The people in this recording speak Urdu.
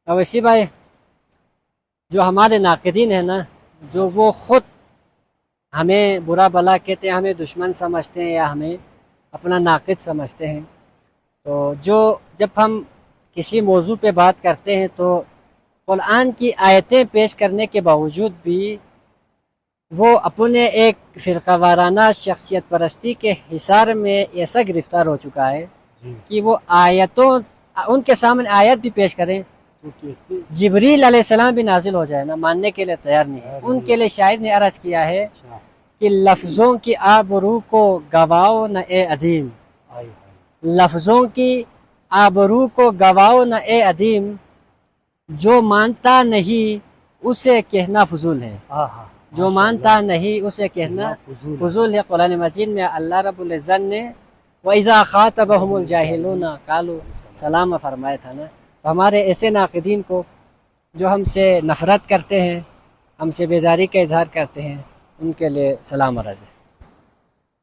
اویسی بھائی، جو ہمارے ناقدین ہیں نا، جو وہ خود ہمیں برا بلا کہتے ہیں، ہمیں دشمن سمجھتے ہیں یا ہمیں اپنا ناقد سمجھتے ہیں، تو جب ہم کسی موضوع پہ بات کرتے ہیں تو قرآن کی آیتیں پیش کرنے کے باوجود بھی وہ اپنے ایک فرقہ وارانہ شخصیت پرستی کے حصار میں ایسا گرفتار ہو چکا ہے کہ وہ ان کے سامنے آیت بھی پیش کریں، جبریل علیہ السلام بھی نازل ہو جائے نا، ماننے کے لیے تیار نہیں ہے۔ ان کے لیے شاعر نے عرض کیا ہے کہ لفظوں کی آبرو کو گواؤ نہ اے ادیم، لفظوں کی آبرو کو گواؤ نہ اے ادیم، جو مانتا نہیں اسے کہنا فضول ہے، جو مانتا نہیں اسے کہنا فضول ہے۔ قرآن مجید میں اللہ رب العزت نے وَإِذَا خَاطَبَهُمُ الْجَاهِلُونَ قَالُوا سلام فرمایا تھا نا، تو ہمارے ایسے ناقدین کو جو ہم سے نفرت کرتے ہیں، ہم سے بیزاری کا اظہار کرتے ہیں، ان کے لیے سلام عرض ہے۔